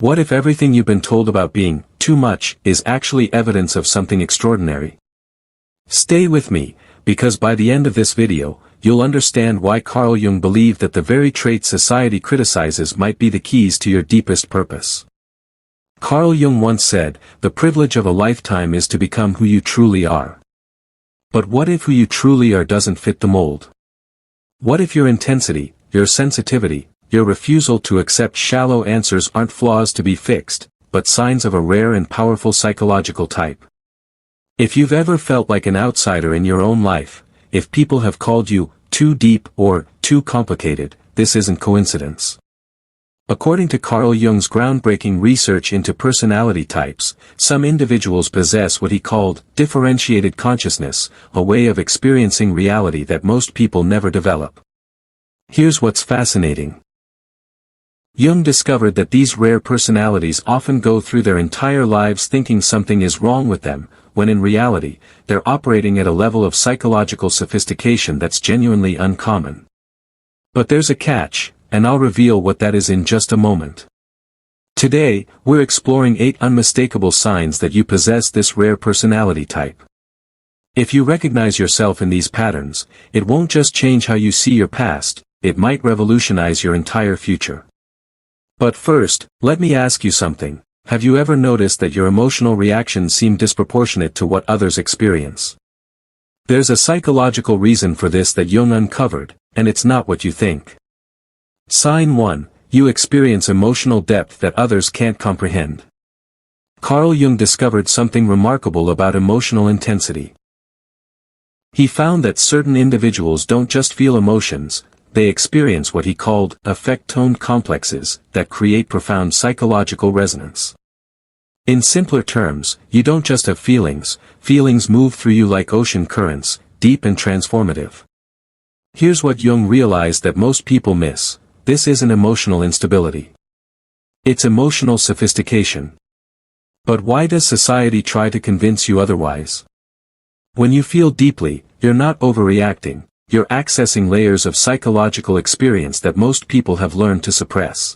What if everything you've been told about being too much is actually evidence of something extraordinary? Stay with me, because by the end of this video, you'll understand why Carl Jung believed that the very traits society criticizes might be the keys to your deepest purpose. Carl Jung once said, "The privilege of a lifetime is to become who you truly are." But what if who you truly are doesn't fit the mold? What if your intensity, your sensitivity, your refusal to accept shallow answers aren't flaws to be fixed, but signs of a rare and powerful psychological type? If you've ever felt like an outsider in your own life, if people have called you too deep or too complicated, this isn't coincidence. According to Carl Jung's groundbreaking research into personality types, some individuals possess what he called differentiated consciousness, a way of experiencing reality that most people never develop. Here's what's fascinating. Jung discovered that these rare personalities often go through their entire lives thinking something is wrong with them, when in reality, they're operating at a level of psychological sophistication that's genuinely uncommon. But there's a catch, and I'll reveal what that is in just a moment. Today, we're exploring 8 unmistakable signs that you possess this rare personality type. If you recognize yourself in these patterns, it won't just change how you see your past, it might revolutionize your entire future. But first, let me ask you something. Have you ever noticed that your emotional reactions seem disproportionate to what others experience? There's a psychological reason for this that Jung uncovered, and it's not what you think. Sign 1. You experience emotional depth that others can't comprehend. Carl Jung discovered something remarkable about emotional intensity. He found that certain individuals don't just feel emotions, they experience what he called affect-tone complexes that create profound psychological resonance. In simpler terms, you don't just have feelings, feelings move through you like ocean currents, deep and transformative. Here's what Jung realized that most people miss: this isn't emotional instability. It's emotional sophistication. But why does society try to convince you otherwise? When you feel deeply, you're not overreacting. You're accessing layers of psychological experience that most people have learned to suppress.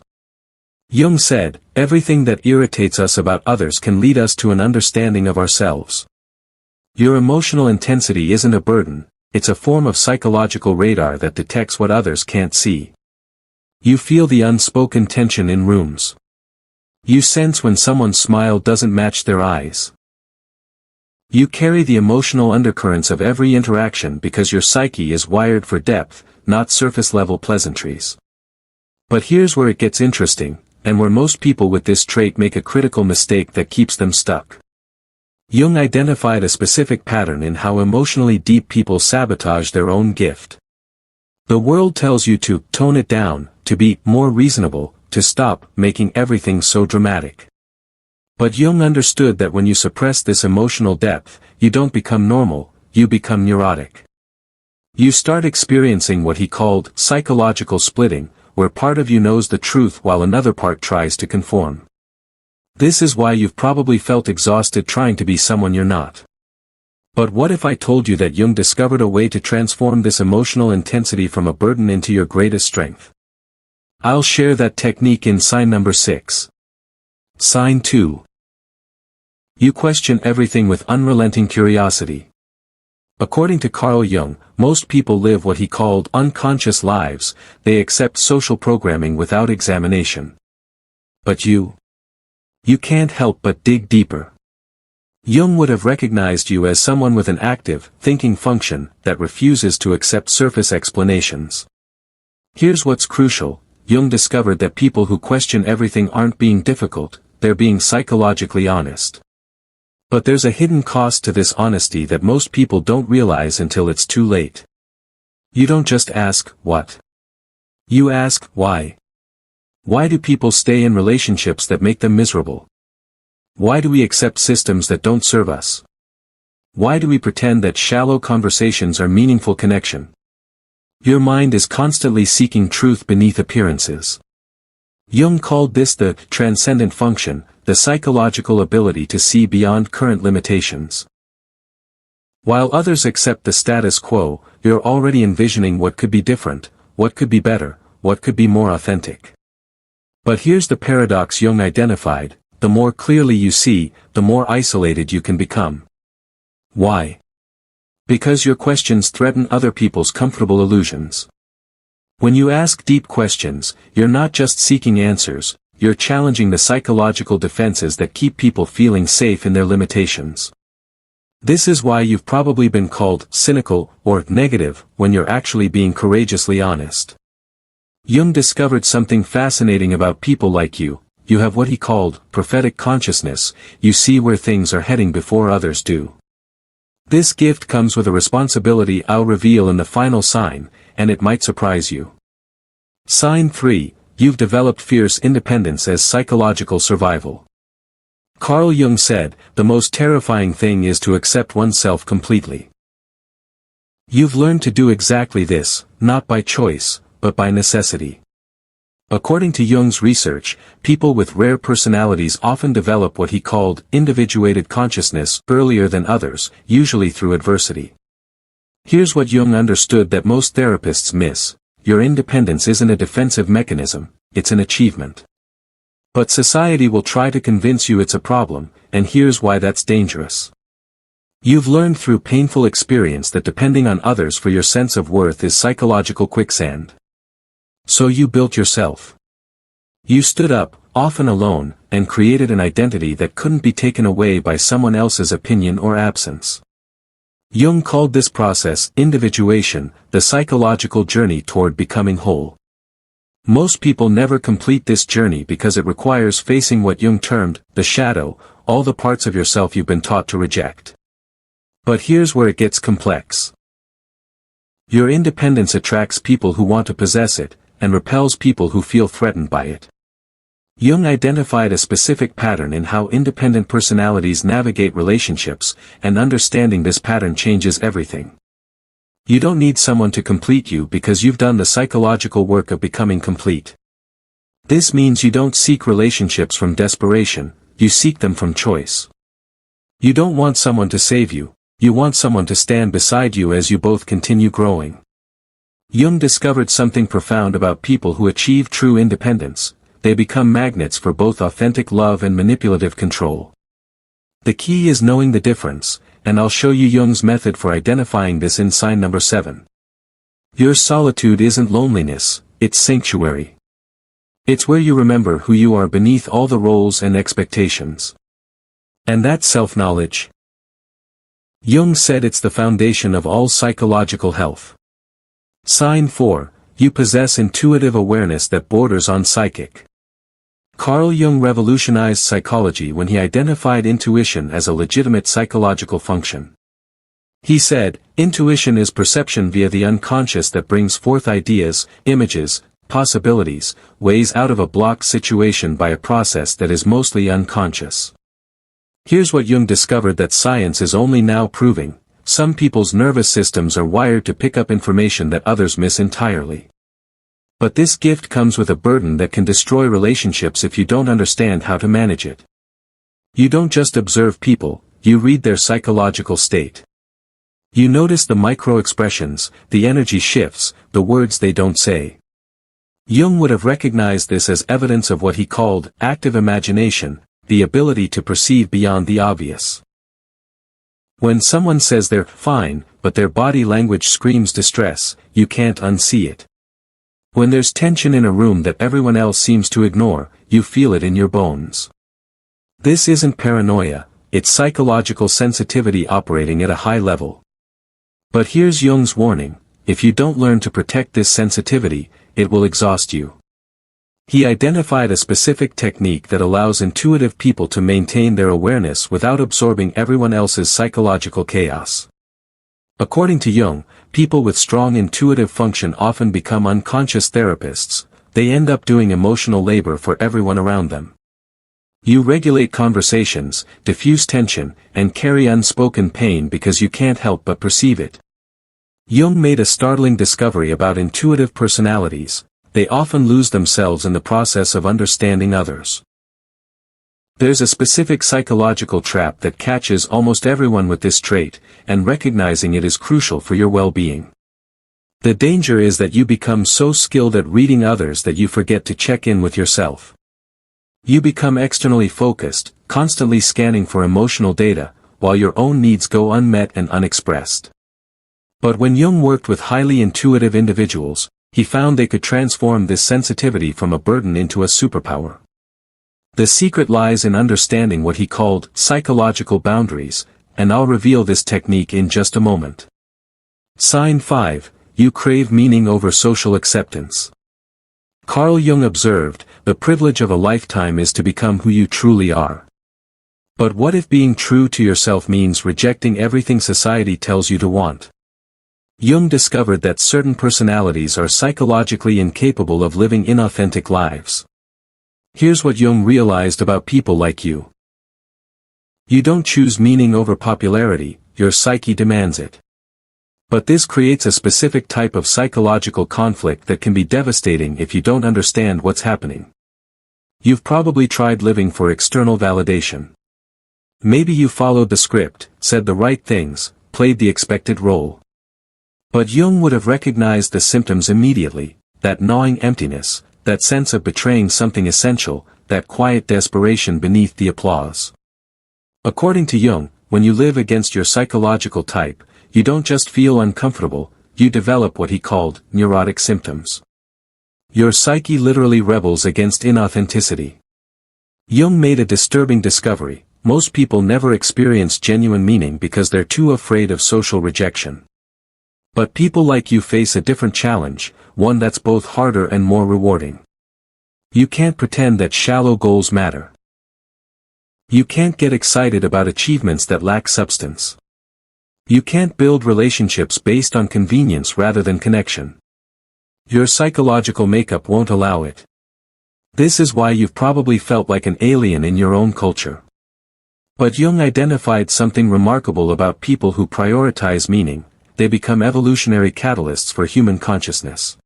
Jung said, everything that irritates us about others can lead us to an understanding of ourselves. Your emotional intensity isn't a burden, it's a form of psychological radar that detects what others can't see. You feel the unspoken tension in rooms. You sense when someone's smile doesn't match their eyes. You carry the emotional undercurrents of every interaction because your psyche is wired for depth, not surface-level pleasantries. But here's where it gets interesting, and where most people with this trait make a critical mistake that keeps them stuck. Jung identified a specific pattern in how emotionally deep people sabotage their own gift. The world tells you to tone it down, to be more reasonable, to stop making everything so dramatic. But Jung understood that when you suppress this emotional depth, you don't become normal, you become neurotic. You start experiencing what he called psychological splitting, where part of you knows the truth while another part tries to conform. This is why you've probably felt exhausted trying to be someone you're not. But what if I told you that Jung discovered a way to transform this emotional intensity from a burden into your greatest strength? I'll share that technique in sign number 6. Sign 2. You question everything with unrelenting curiosity. According to Carl Jung, most people live what he called unconscious lives, they accept social programming without examination. But you can't help but dig deeper. Jung would have recognized you as someone with an active, thinking function that refuses to accept surface explanations. Here's what's crucial. Jung discovered that people who question everything aren't being difficult, they're being psychologically honest. But there's a hidden cost to this honesty that most people don't realize until it's too late. You don't just ask, what? You ask, why? Why do people stay in relationships that make them miserable? Why do we accept systems that don't serve us? Why do we pretend that shallow conversations are meaningful connection? Your mind is constantly seeking truth beneath appearances. Jung called this the transcendent function, the psychological ability to see beyond current limitations. While others accept the status quo, you're already envisioning what could be different, what could be better, what could be more authentic. But here's the paradox Jung identified: the more clearly you see, the more isolated you can become. Why? Because your questions threaten other people's comfortable illusions. When you ask deep questions, you're not just seeking answers, you're challenging the psychological defenses that keep people feeling safe in their limitations. This is why you've probably been called cynical or negative when you're actually being courageously honest. Jung discovered something fascinating about people like you. You have what he called prophetic consciousness. You see where things are heading before others do. This gift comes with a responsibility I'll reveal in the final sign, and it might surprise you. Sign 3, you've developed fierce independence as psychological survival. Carl Jung said, the most terrifying thing is to accept oneself completely. You've learned to do exactly this, not by choice, but by necessity. According to Jung's research, people with rare personalities often develop what he called individuated consciousness earlier than others, usually through adversity. Here's what Jung understood that most therapists miss: your independence isn't a defensive mechanism, it's an achievement. But society will try to convince you it's a problem, and here's why that's dangerous. You've learned through painful experience that depending on others for your sense of worth is psychological quicksand. So you built yourself. You stood up, often alone, and created an identity that couldn't be taken away by someone else's opinion or absence. Jung called this process individuation, the psychological journey toward becoming whole. Most people never complete this journey because it requires facing what Jung termed the shadow, all the parts of yourself you've been taught to reject. But here's where it gets complex. Your independence attracts people who want to possess it, and repels people who feel threatened by it. Jung identified a specific pattern in how independent personalities navigate relationships, and understanding this pattern changes everything. You don't need someone to complete you because you've done the psychological work of becoming complete. This means you don't seek relationships from desperation, you seek them from choice. You don't want someone to save you, you want someone to stand beside you as you both continue growing. Jung discovered something profound about people who achieve true independence: they become magnets for both authentic love and manipulative control. The key is knowing the difference, and I'll show you Jung's method for identifying this in sign number 7. Your solitude isn't loneliness, it's sanctuary. It's where you remember who you are beneath all the roles and expectations. And that's self-knowledge. Jung said it's the foundation of all psychological health. Sign 4, you possess intuitive awareness that borders on psychic. Carl Jung revolutionized psychology when he identified intuition as a legitimate psychological function. He said, intuition is perception via the unconscious that brings forth ideas, images, possibilities, ways out of a blocked situation by a process that is mostly unconscious. Here's what Jung discovered that science is only now proving: some people's nervous systems are wired to pick up information that others miss entirely. But this gift comes with a burden that can destroy relationships if you don't understand how to manage it. You don't just observe people, you read their psychological state. You notice the micro-expressions, the energy shifts, the words they don't say. Jung would have recognized this as evidence of what he called active imagination, the ability to perceive beyond the obvious. When someone says they're fine, but their body language screams distress, you can't unsee it. When there's tension in a room that everyone else seems to ignore, you feel it in your bones. This isn't paranoia, it's psychological sensitivity operating at a high level. But here's Jung's warning: if you don't learn to protect this sensitivity, it will exhaust you. He identified a specific technique that allows intuitive people to maintain their awareness without absorbing everyone else's psychological chaos. According to Jung, people with strong intuitive function often become unconscious therapists. They end up doing emotional labor for everyone around them. You regulate conversations, diffuse tension, and carry unspoken pain because you can't help but perceive it. Jung made a startling discovery about intuitive personalities: they often lose themselves in the process of understanding others. There's a specific psychological trap that catches almost everyone with this trait, and recognizing it is crucial for your well-being. The danger is that you become so skilled at reading others that you forget to check in with yourself. You become externally focused, constantly scanning for emotional data, while your own needs go unmet and unexpressed. But when Jung worked with highly intuitive individuals, he found they could transform this sensitivity from a burden into a superpower. The secret lies in understanding what he called psychological boundaries, and I'll reveal this technique in just a moment. Sign 5. You crave meaning over social acceptance. Carl Jung observed, the privilege of a lifetime is to become who you truly are. But what if being true to yourself means rejecting everything society tells you to want? Jung discovered that certain personalities are psychologically incapable of living inauthentic lives. Here's what Jung realized about people like you. You don't choose meaning over popularity, your psyche demands it. But this creates a specific type of psychological conflict that can be devastating if you don't understand what's happening. You've probably tried living for external validation. Maybe you followed the script, said the right things, played the expected role. But Jung would have recognized the symptoms immediately, that gnawing emptiness, that sense of betraying something essential, that quiet desperation beneath the applause. According to Jung, when you live against your psychological type, you don't just feel uncomfortable, you develop what he called neurotic symptoms. Your psyche literally rebels against inauthenticity. Jung made a disturbing discovery: most people never experience genuine meaning because they're too afraid of social rejection. But people like you face a different challenge, one that's both harder and more rewarding. You can't pretend that shallow goals matter. You can't get excited about achievements that lack substance. You can't build relationships based on convenience rather than connection. Your psychological makeup won't allow it. This is why you've probably felt like an alien in your own culture. But Jung identified something remarkable about people who prioritize meaning: they become evolutionary catalysts for human consciousness.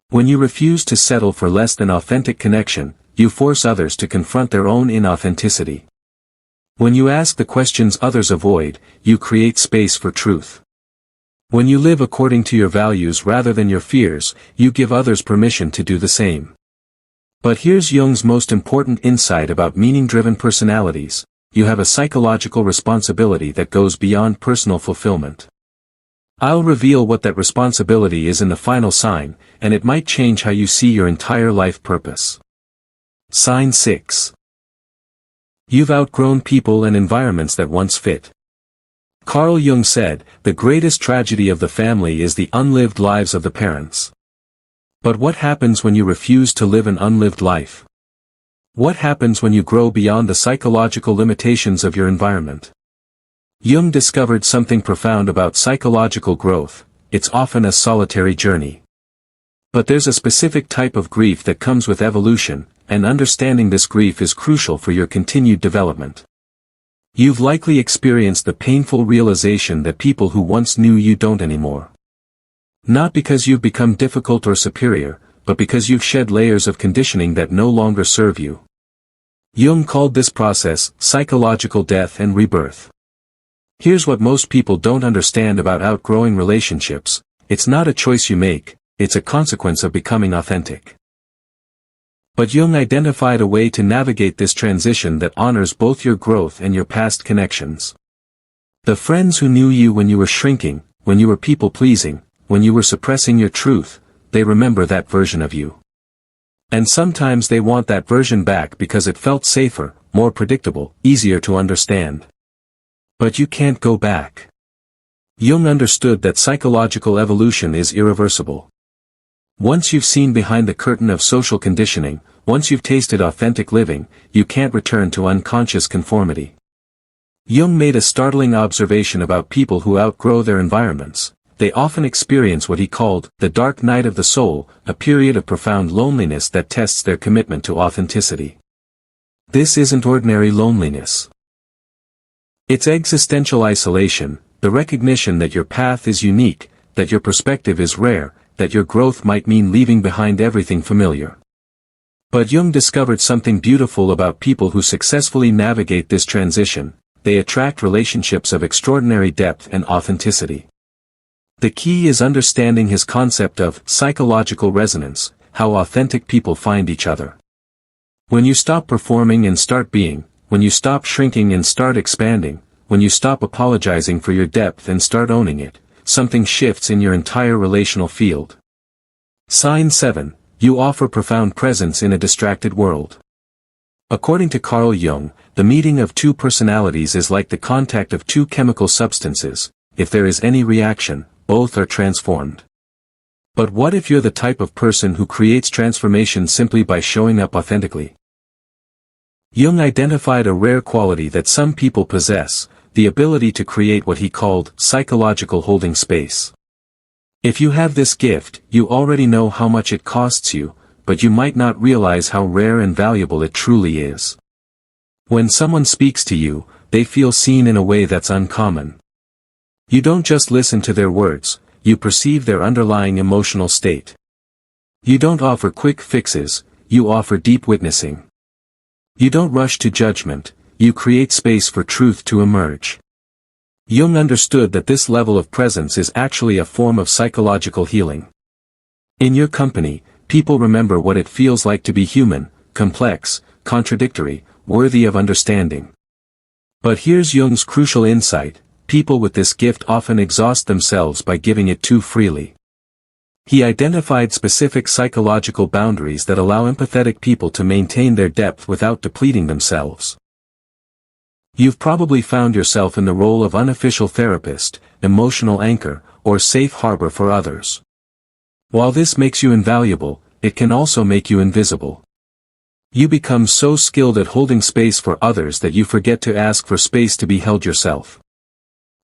When you refuse to settle for less than authentic connection, you force others to confront their own inauthenticity. When you ask the questions others avoid, you create space for truth. When you live according to your values rather than your fears, you give others permission to do the same. But here's Jung's most important insight about meaning-driven personalities: you have a psychological responsibility that goes beyond personal fulfillment. I'll reveal what that responsibility is in the final sign, and it might change how you see your entire life purpose. Sign 6. You've outgrown people and environments that once fit. Carl Jung said, the greatest tragedy of the family is the unlived lives of the parents. But what happens when you refuse to live an unlived life? What happens when you grow beyond the psychological limitations of your environment? Jung discovered something profound about psychological growth: it's often a solitary journey. But there's a specific type of grief that comes with evolution, and understanding this grief is crucial for your continued development. You've likely experienced the painful realization that people who once knew you don't anymore. Not because you've become difficult or superior, but because you've shed layers of conditioning that no longer serve you. Jung called this process psychological death and rebirth. Here's what most people don't understand about outgrowing relationships: it's not a choice you make, it's a consequence of becoming authentic. But Jung identified a way to navigate this transition that honors both your growth and your past connections. The friends who knew you when you were shrinking, when you were people-pleasing, when you were suppressing your truth, they remember that version of you. And sometimes they want that version back because it felt safer, more predictable, easier to understand. But you can't go back. Jung understood that psychological evolution is irreversible. Once you've seen behind the curtain of social conditioning, once you've tasted authentic living, you can't return to unconscious conformity. Jung made a startling observation about people who outgrow their environments: they often experience what he called the dark night of the soul, a period of profound loneliness that tests their commitment to authenticity. This isn't ordinary loneliness. It's existential isolation, the recognition that your path is unique, that your perspective is rare, that your growth might mean leaving behind everything familiar. But Jung discovered something beautiful about people who successfully navigate this transition: they attract relationships of extraordinary depth and authenticity. The key is understanding his concept of psychological resonance, how authentic people find each other. When you stop performing and start being, when you stop shrinking and start expanding, when you stop apologizing for your depth and start owning it, something shifts in your entire relational field. Sign 7. You offer profound presence in a distracted world. According to Carl Jung, the meeting of two personalities is like the contact of two chemical substances. If there is any reaction, both are transformed. But what if you're the type of person who creates transformation simply by showing up authentically? Jung identified a rare quality that some people possess, the ability to create what he called psychological holding space. If you have this gift, you already know how much it costs you, but you might not realize how rare and valuable it truly is. When someone speaks to you, they feel seen in a way that's uncommon. You don't just listen to their words, you perceive their underlying emotional state. You don't offer quick fixes, you offer deep witnessing. You don't rush to judgment, you create space for truth to emerge. Jung understood that this level of presence is actually a form of psychological healing. In your company, people remember what it feels like to be human, complex, contradictory, worthy of understanding. But here's Jung's crucial insight: people with this gift often exhaust themselves by giving it too freely. He identified specific psychological boundaries that allow empathetic people to maintain their depth without depleting themselves. You've probably found yourself in the role of unofficial therapist, emotional anchor, or safe harbor for others. While this makes you invaluable, it can also make you invisible. You become so skilled at holding space for others that you forget to ask for space to be held yourself.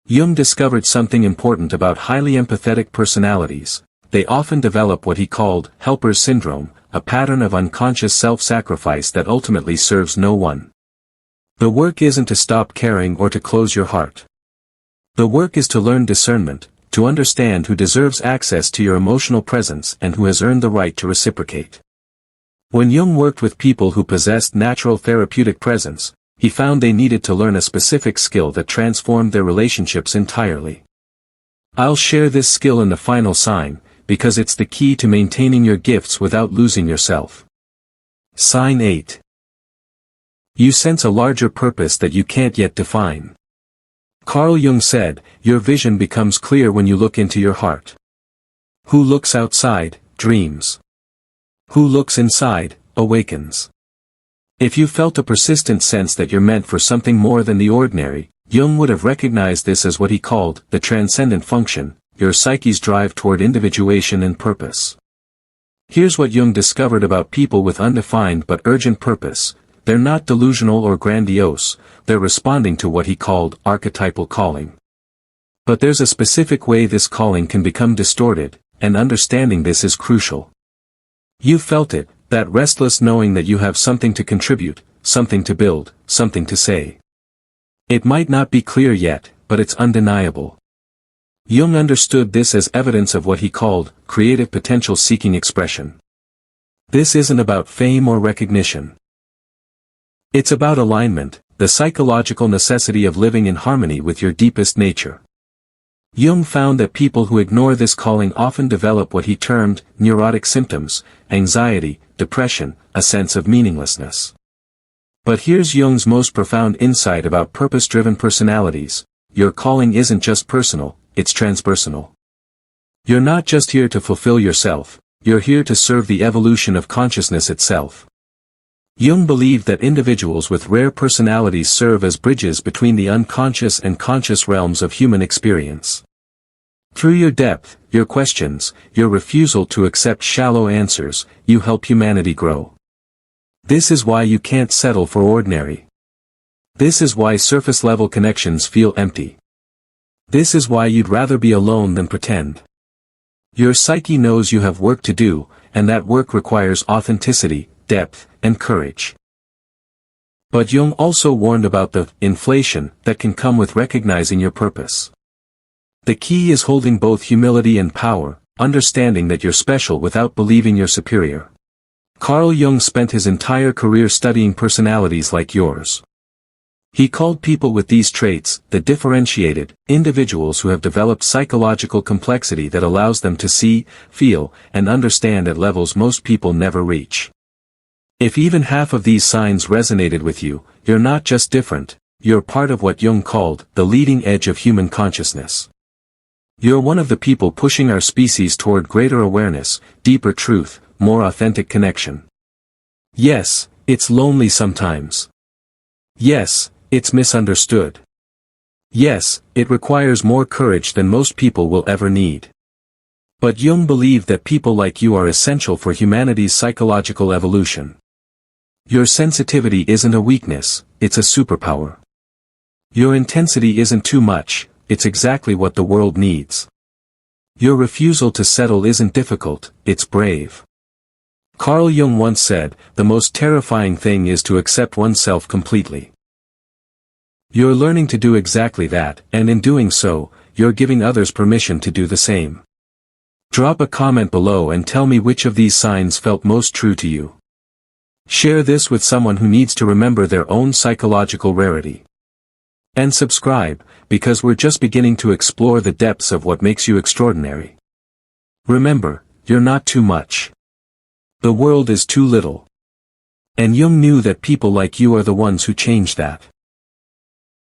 Jung discovered something important about highly empathetic personalities. They often develop what he called helper's syndrome, a pattern of unconscious self-sacrifice that ultimately serves no one. The work isn't to stop caring or to close your heart. The work is to learn discernment, to understand who deserves access to your emotional presence and who has earned the right to reciprocate. When Jung worked with people who possessed natural therapeutic presence, he found they needed to learn a specific skill that transformed their relationships entirely. I'll share this skill in the final sign, because it's the key to maintaining your gifts without losing yourself. Sign 8. You sense a larger purpose that you can't yet define. Carl Jung said, your vision becomes clear when you look into your heart. Who looks outside, dreams. Who looks inside, awakens. If you felt a persistent sense that you're meant for something more than the ordinary, Jung would have recognized this as what he called the transcendent function, your psyche's drive toward individuation and purpose. Here's what Jung discovered about people with undefined but urgent purpose: they're not delusional or grandiose, they're responding to what he called archetypal calling. But there's a specific way this calling can become distorted, and understanding this is crucial. You felt it, that restless knowing that you have something to contribute, something to build, something to say. It might not be clear yet, but it's undeniable. Jung understood this as evidence of what he called creative potential seeking expression. This isn't about fame or recognition. It's about alignment, the psychological necessity of living in harmony with your deepest nature. Jung found that people who ignore this calling often develop what he termed neurotic symptoms, anxiety, depression, a sense of meaninglessness. But here's Jung's most profound insight about purpose-driven personalities: your calling isn't just personal, it's transpersonal. You're not just here to fulfill yourself, you're here to serve the evolution of consciousness itself. Jung believed that individuals with rare personalities serve as bridges between the unconscious and conscious realms of human experience. Through your depth, your questions, your refusal to accept shallow answers, you help humanity grow. This is why you can't settle for ordinary. This is why surface-level connections feel empty. This is why you'd rather be alone than pretend. Your psyche knows you have work to do, and that work requires authenticity, depth, and courage. But Jung also warned about the inflation that can come with recognizing your purpose. The key is holding both humility and power, understanding that you're special without believing you're superior. Carl Jung spent his entire career studying personalities like yours. He called people with these traits the differentiated individuals who have developed psychological complexity that allows them to see, feel, and understand at levels most people never reach. If even half of these signs resonated with you, you're not just different, you're part of what Jung called the leading edge of human consciousness. You're one of the people pushing our species toward greater awareness, deeper truth, more authentic connection. Yes, it's lonely sometimes. Yes, it's misunderstood. Yes, it requires more courage than most people will ever need. But Jung believed that people like you are essential for humanity's psychological evolution. Your sensitivity isn't a weakness, it's a superpower. Your intensity isn't too much, it's exactly what the world needs. Your refusal to settle isn't difficult, it's brave. Carl Jung once said, the most terrifying thing is to accept oneself completely. You're learning to do exactly that, and in doing so, you're giving others permission to do the same. Drop a comment below and tell me which of these signs felt most true to you. Share this with someone who needs to remember their own psychological rarity. And subscribe, because we're just beginning to explore the depths of what makes you extraordinary. Remember, you're not too much. The world is too little. And Jung knew that people like you are the ones who change that.